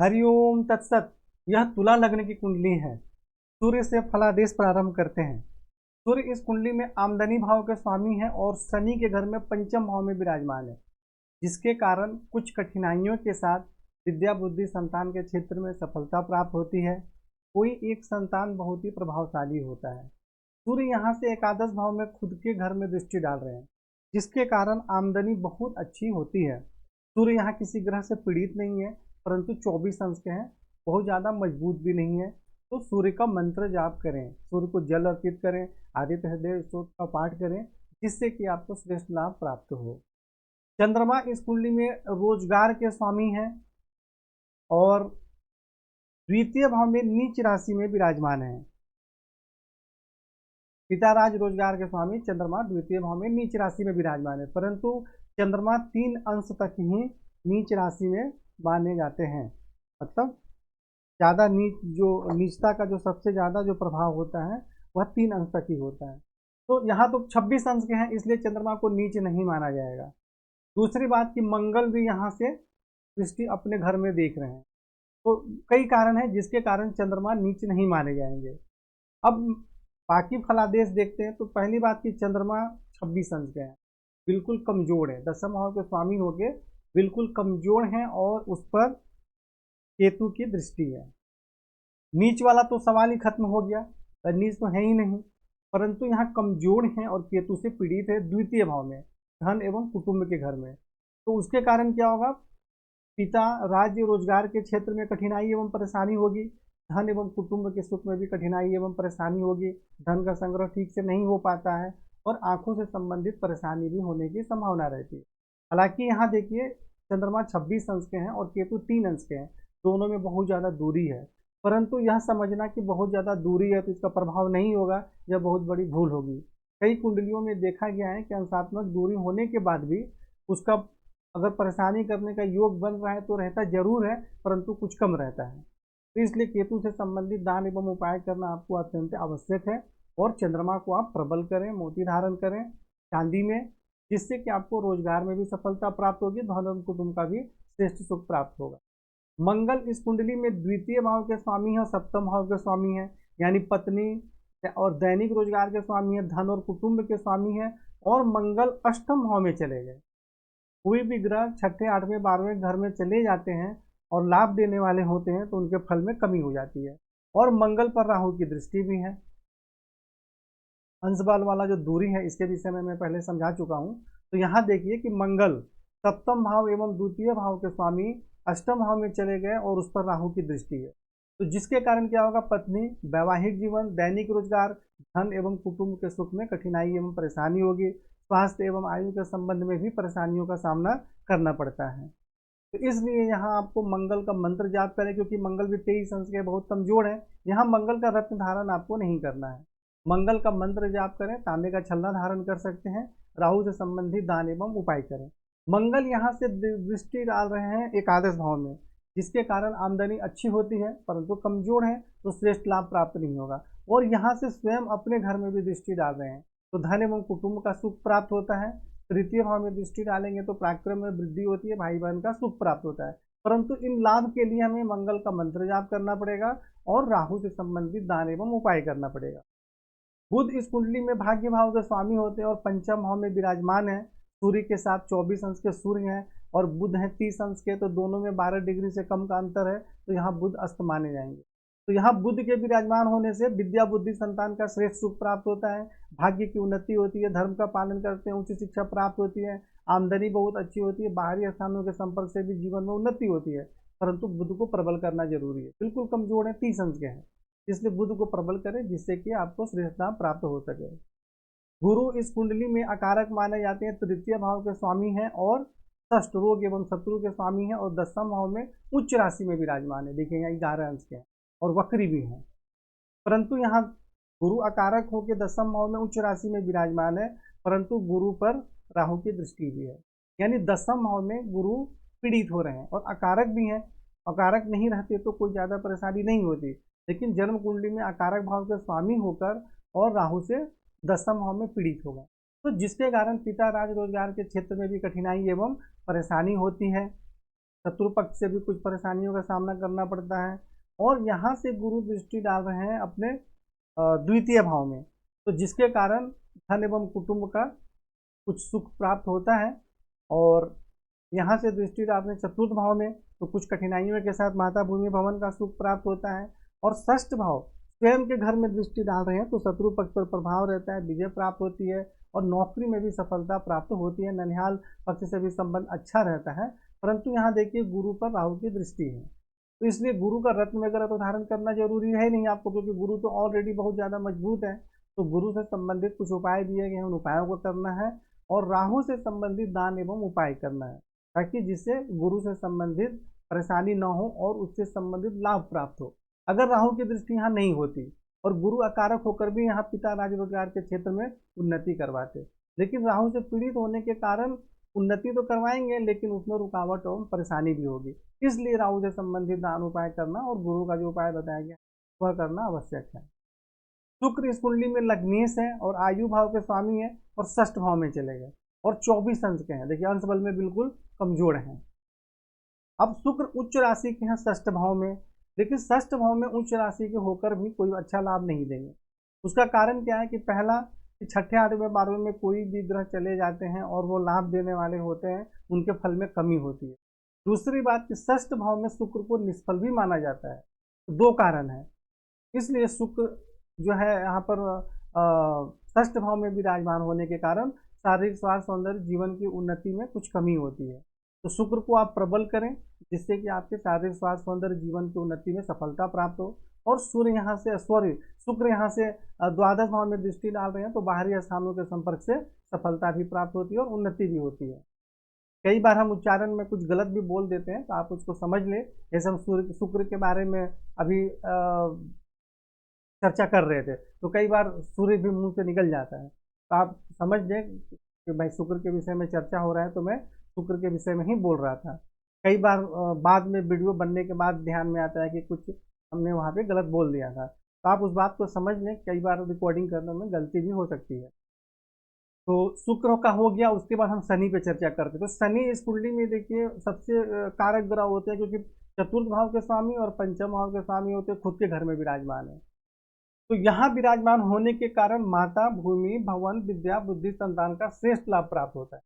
हरिओम तत्सत। यह तुला लग्न की कुंडली है। सूर्य से फलादेश प्रारंभ करते हैं। सूर्य इस कुंडली में आमदनी भाव के स्वामी है और शनि के घर में पंचम भाव में विराजमान है, जिसके कारण कुछ कठिनाइयों के साथ विद्या बुद्धि संतान के क्षेत्र में सफलता प्राप्त होती है। कोई एक संतान बहुत ही प्रभावशाली होता है। सूर्य यहाँ से एकादश भाव में खुद के घर में दृष्टि डाल रहे हैं, जिसके कारण आमदनी बहुत अच्छी होती है। सूर्य यहाँ किसी ग्रह से पीड़ित नहीं है, परंतु 24 अंश के हैं, बहुत ज़्यादा मजबूत भी नहीं है। तो सूर्य का मंत्र जाप करें, सूर्य को जल अर्पित करें, आदित्य हृदय स्तोत्र का पाठ करें, जिससे कि आपको श्रेष्ठ लाभ प्राप्त हो। चंद्रमा इस कुंडली में रोजगार के स्वामी हैं और द्वितीय भाव में नीच राशि में विराजमान है। पिताराज रोजगार के स्वामी चंद्रमा द्वितीय भाव में नीच राशि में विराजमान है, परंतु चंद्रमा 3 अंश तक ही नीच राशि में माने जाते हैं। मतलब ज़्यादा नीच, जो नीचता का जो सबसे ज़्यादा जो प्रभाव होता है वह 3 अंश तक ही होता है। तो यहाँ तो 26 अंश के हैं, इसलिए चंद्रमा को नीच नहीं माना जाएगा। दूसरी बात कि मंगल भी यहाँ से दृष्टि अपने घर में देख रहे हैं, तो कई कारण हैं जिसके कारण चंद्रमा नीच नहीं माने जाएंगे। अब बाकी फलादेश देखते हैं। तो पहली बात कि चंद्रमा 26 अंश के हैं, बिल्कुल कमजोर है, दशम भाव के स्वामी होके बिल्कुल कमजोर हैं और उस पर केतु की दृष्टि है। नीच वाला तो सवाल ही खत्म हो गया, नीच तो है ही नहीं, परंतु यहाँ कमजोर हैं और केतु से पीड़ित है द्वितीय भाव में, धन एवं कुटुंब के घर में। तो उसके कारण क्या होगा, पिता राज्य रोजगार के क्षेत्र में कठिनाई एवं परेशानी होगी, धन एवं कुटुंब के सुख में भी कठिनाई एवं परेशानी होगी, धन का संग्रह ठीक से नहीं हो पाता है और आंखों से संबंधित परेशानी भी होने की संभावना रहती है। हालांकि यहाँ देखिए चंद्रमा 26 अंश के हैं और केतु 3 अंश के हैं, दोनों में बहुत ज़्यादा दूरी है, परंतु यह समझना कि बहुत ज़्यादा दूरी है तो इसका प्रभाव नहीं होगा, यह बहुत बड़ी भूल होगी। कई कुंडलियों में देखा गया है कि अंशात्मक दूरी होने के बाद भी उसका अगर परेशानी करने का योग बन रहा है तो रहता जरूर है, परंतु कुछ कम रहता है। तो इसलिए केतु से संबंधित दान एवं उपाय करना आपको अत्यंत आवश्यक है। और चंद्रमा को आप प्रबल करें, मोती धारण करें चांदी में, जिससे कि आपको रोजगार में भी सफलता प्राप्त होगी, धन एवं कुटुंब का भी श्रेष्ठ सुख प्राप्त होगा। मंगल इस कुंडली में द्वितीय भाव के स्वामी है और सप्तम भाव के स्वामी है, यानी पत्नी और दैनिक रोजगार के स्वामी है, धन और कुटुंब के स्वामी है। और मंगल अष्टम भाव में चले गए। कोई भी ग्रह छठे, 8वें, 12वें घर में चले जाते हैं और लाभ देने वाले होते हैं तो उनके फल में कमी हो जाती है। और मंगल पर राहु की दृष्टि भी है। अंश बल वाला जो दूरी है इसके विषय में मैं पहले समझा चुका हूँ। तो यहाँ देखिए कि मंगल सप्तम भाव एवं द्वितीय भाव के स्वामी अष्टम भाव में चले गए और उस पर राहु की दृष्टि है। तो जिसके कारण क्या होगा, पत्नी, वैवाहिक जीवन, दैनिक रोजगार, धन एवं कुटुंब के सुख में कठिनाई एवं परेशानी होगी। स्वास्थ्य एवं आयु के संबंध में भी परेशानियों का सामना करना पड़ता है। तो इसलिए यहाँ आपको मंगल का मंत्र जाप करें, क्योंकि मंगल भी 23 अंश के बहुत कमजोर है। यहाँ मंगल का रत्न धारण आपको नहीं करना है। मंगल का मंत्र जाप करें, तांबे का छल्ला धारण कर सकते हैं, राहु से संबंधित दान एवं उपाय करें। मंगल यहाँ से दृष्टि डाल रहे हैं एकादश भाव में, जिसके कारण आमदनी अच्छी होती है, परंतु कमजोर है तो श्रेष्ठ लाभ प्राप्त नहीं होगा। और यहाँ से स्वयं अपने घर में भी दृष्टि डाल रहे हैं, तो धन एवं कुटुंब का सुख प्राप्त होता है। तृतीय भाव में दृष्टि डालेंगे तो पराक्रम में वृद्धि होती है, भाई बहन का सुख प्राप्त होता है। परंतु इन लाभ के लिए हमें मंगल का मंत्र जाप करना पड़ेगा और राहु से संबंधित दान एवं उपाय करना पड़ेगा। बुध इस कुंडली में भाग्य भाव के स्वामी होते हैं और पंचम भाव में विराजमान है। सूर्य के साथ 24 अंश के सूर्य हैं और बुध हैं 30 अंश के, तो दोनों में 12 डिग्री से कम का अंतर है, तो यहाँ बुध अस्त माने जाएंगे। तो यहाँ बुध के विराजमान होने से विद्या बुद्धि संतान का श्रेष्ठ सुख प्राप्त होता है, भाग्य की उन्नति होती है, धर्म का पालन करते हैं, उच्च शिक्षा प्राप्त होती है, आमदनी बहुत अच्छी होती है, बाहरी स्थानों के संपर्क से भी जीवन में उन्नति होती है। परंतु बुध को प्रबल करना जरूरी है, बिल्कुल कमजोर है, 30 अंश के हैं, इसलिए बुध को प्रबल करें जिससे कि आपको श्रेष्ठ लाभ प्राप्त हो सके। गुरु इस कुंडली में अकारक माने जाते हैं, तृतीय भाव के स्वामी हैं और षष्ठ रोग एवं शत्रु के स्वामी हैं और दसम भाव में उच्च राशि में विराजमान है। देखिए यहाँ 11 अंश के हैं और वक्री भी हैं, परंतु यहाँ गुरु अकारक होकर दसम भाव में उच्च राशि में विराजमान है, परंतु गुरु पर राहु की दृष्टि भी है, यानी दसम भाव में गुरु पीड़ित हो रहे हैं और अकारक भी हैं। अकारक नहीं रहते तो कोई ज़्यादा परेशानी नहीं होती, लेकिन जन्म कुंडली में अकारक भाव के स्वामी होकर और राहु से दसम भाव में पीड़ित होगा, तो जिसके कारण पिता राज रोजगार के क्षेत्र में भी कठिनाई एवं परेशानी होती है। शत्रु पक्ष से भी कुछ परेशानियों का सामना करना पड़ता है। और यहाँ से गुरु दृष्टि डाल रहे हैं अपने द्वितीय भाव में, तो जिसके कारण धन एवं कुटुंब का कुछ सुख प्राप्त होता है। और यहाँ से दृष्टि डाल रहे हैं चतुर्थ भाव में, तो कुछ कठिनाइयों के साथ माता भूमि भवन का सुख प्राप्त होता है। और षष्ठ भाव स्वयं के घर में दृष्टि डाल रहे हैं, तो शत्रु पक्ष पर प्रभाव रहता है, विजय प्राप्त होती है और नौकरी में भी सफलता प्राप्त होती है। ननिहाल पक्ष से भी संबंध अच्छा रहता है। परंतु यहाँ देखिए गुरु पर राहु की दृष्टि है, तो इसलिए गुरु का रत्न वगैरह तो धारण करना जरूरी है नहीं आपको, क्योंकि गुरु तो ऑलरेडी बहुत ज़्यादा मजबूत है। तो गुरु से संबंधित कुछ उपाय दिए गए हैं, उन उपायों को करना है। और राहु से संबंधित दान एवं उपाय करना है, ताकि जिससे गुरु से संबंधित परेशानी न हो और उससे संबंधित लाभ प्राप्त हो। अगर राहु की दृष्टि यहाँ नहीं होती और गुरु अकारक होकर भी यहाँ पिता राज रोजगार के क्षेत्र में उन्नति करवाते, लेकिन राहु से पीड़ित होने के कारण उन्नति तो करवाएंगे लेकिन उसमें रुकावट और परेशानी भी होगी। इसलिए राहु से संबंधित दान उपाय करना और गुरु का जो उपाय बताया गया वह करना आवश्यक है। शुक्र इस कुंडली में लग्नेश है और आयु भाव के स्वामी है और षष्ठ भाव में चले गए और 24 अंश के हैं। देखिए अंश बल में बिल्कुल कमजोर हैं। अब शुक्र उच्च राशि के हैं षष्ठ भाव में, लेकिन षष्ठ भाव में उच्च राशि के होकर भी कोई अच्छा लाभ नहीं देंगे। उसका कारण क्या है कि पहला कि छठे 8वें 12वें में कोई भी ग्रह चले जाते हैं और वो लाभ देने वाले होते हैं, उनके फल में कमी होती है। दूसरी बात कि षष्ठ भाव में शुक्र को निष्फल भी माना जाता है। तो दो कारण है, इसलिए शुक्र जो है यहाँ पर षष्ठ भाव में विराजमान होने के कारण शारीरिक स्वास्थ्य सौंदर्य जीवन की उन्नति में कुछ कमी होती है। तो शुक्र को आप प्रबल करें, जिससे कि आपके शारीरिक स्वास्थ्य सौंदर्य जीवन की उन्नति में सफलता प्राप्त हो। और सूर्य यहाँ से शुक्र यहाँ से द्वादश भाव में दृष्टि डाल रहे हैं, तो बाहरी स्थानों के संपर्क से सफलता भी प्राप्त होती है और उन्नति भी होती है। कई बार हम उच्चारण में कुछ गलत भी बोल देते हैं, तो आप उसको समझ लें। जैसे हम शुक्र के बारे में अभी चर्चा कर रहे थे, तो कई बार सूर्य भी मुंह से निकल जाता है, तो आप समझ लें कि भाई शुक्र के विषय में चर्चा हो रहा है, तो मैं शुक्र के विषय में ही बोल रहा था। कई बार बाद में वीडियो बनने के बाद ध्यान में आता है कि कुछ हमने वहाँ पे गलत बोल दिया था, तो आप उस बात को समझ लें। कई बार रिकॉर्डिंग करने में गलती भी हो सकती है। तो शुक्र का हो गया, उसके बाद हम शनि पे चर्चा करते हैं। तो शनि इस कुंडली में देखिए सबसे कारक ग्रह होते हैं, क्योंकि चतुर्थ भाव के स्वामी और पंचम भाव के स्वामी होते हैं, खुद के घर में विराजमान है। तो यहाँ विराजमान होने के कारण माता भूमि भवन विद्या बुद्धि संतान का श्रेष्ठ लाभ प्राप्त होता है।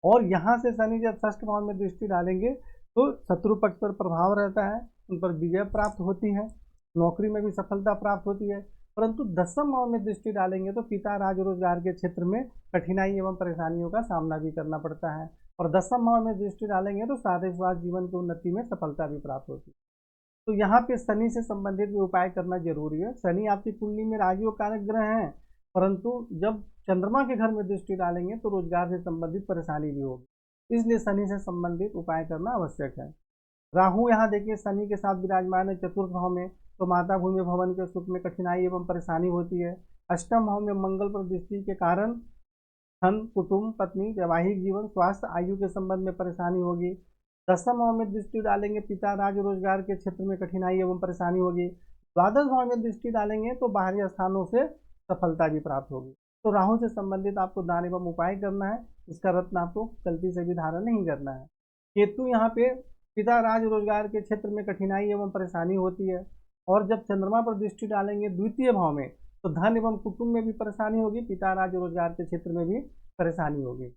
और यहाँ से शनि जब षष्ठ भाव में दृष्टि डालेंगे तो शत्रु पक्ष पर प्रभाव रहता है, उन पर विजय प्राप्त होती है, नौकरी में भी सफलता प्राप्त होती है। परंतु दसम भाव में दृष्टि डालेंगे तो पिता राज रोजगार के क्षेत्र में कठिनाई एवं परेशानियों का सामना भी करना पड़ता है। और दसम भाव में दृष्टि डालेंगे तो शारीरिक स्वास्थ्य जीवन की उन्नति में सफलता भी प्राप्त होती है। तो यहाँ पे शनि से संबंधित भी उपाय करना जरूरी है। शनि आपकी कुंडली में राजयोग कारक ग्रह हैं, परंतु जब चंद्रमा के घर में दृष्टि डालेंगे तो रोजगार से संबंधित परेशानी भी होगी, इसलिए शनि से संबंधित उपाय करना आवश्यक है। राहु यहाँ देखिए शनि के साथ विराजमान है चतुर्थ भाव में, तो माता भूमि भवन के सुख में कठिनाई एवं परेशानी होती है। अष्टम भाव में मंगल पर दृष्टि के कारण धन कुटुंब पत्नी वैवाहिक जीवन स्वास्थ्य आयु के संबंध में परेशानी होगी। दसम भाव में दृष्टि डालेंगे पिता राज रोजगार के क्षेत्र में कठिनाई एवं परेशानी होगी। द्वादश भाव में दृष्टि डालेंगे तो बाहरी स्थानों से सफलता भी प्राप्त होगी। तो राहु से संबंधित आपको दान एवं उपाय करना है, इसका रत्न आपको गलती से भी धारण नहीं करना है। केतु यहाँ पे पिता राज रोजगार के क्षेत्र में कठिनाई एवं परेशानी होती है। और जब चंद्रमा पर दृष्टि डालेंगे द्वितीय भाव में तो धन एवं कुटुंब में भी परेशानी होगी, पिता राज रोजगार के क्षेत्र में भी परेशानी होगी।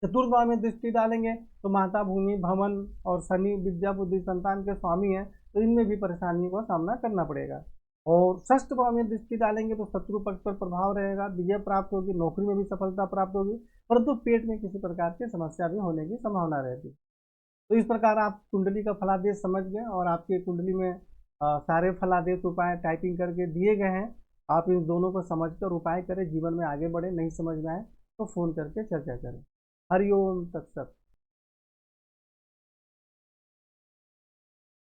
चतुर्थ भाव में दृष्टि डालेंगे तो माता भूमि भवन और शनि विद्या बुद्धि संतान के स्वामी हैं, तो इनमें भी परेशानियों का सामना करना पड़ेगा। और षष्ठ भाव में दृष्टि डालेंगे तो शत्रु पक्ष पर प्रभाव रहेगा, विजय प्राप्त होगी, नौकरी में भी सफलता प्राप्त होगी, परंतु पेट में किसी प्रकार की समस्या भी होने की संभावना रहती है। तो इस प्रकार आप कुंडली का फलादेश समझ गए और आपके कुंडली में सारे फलादेश उपाय टाइपिंग करके दिए गए हैं। आप इन दोनों को समझकर उपाय करें, जीवन में आगे बढ़े। नहीं समझ में आए तो फोन करके चर्चा करें। हरिओम तत्सत।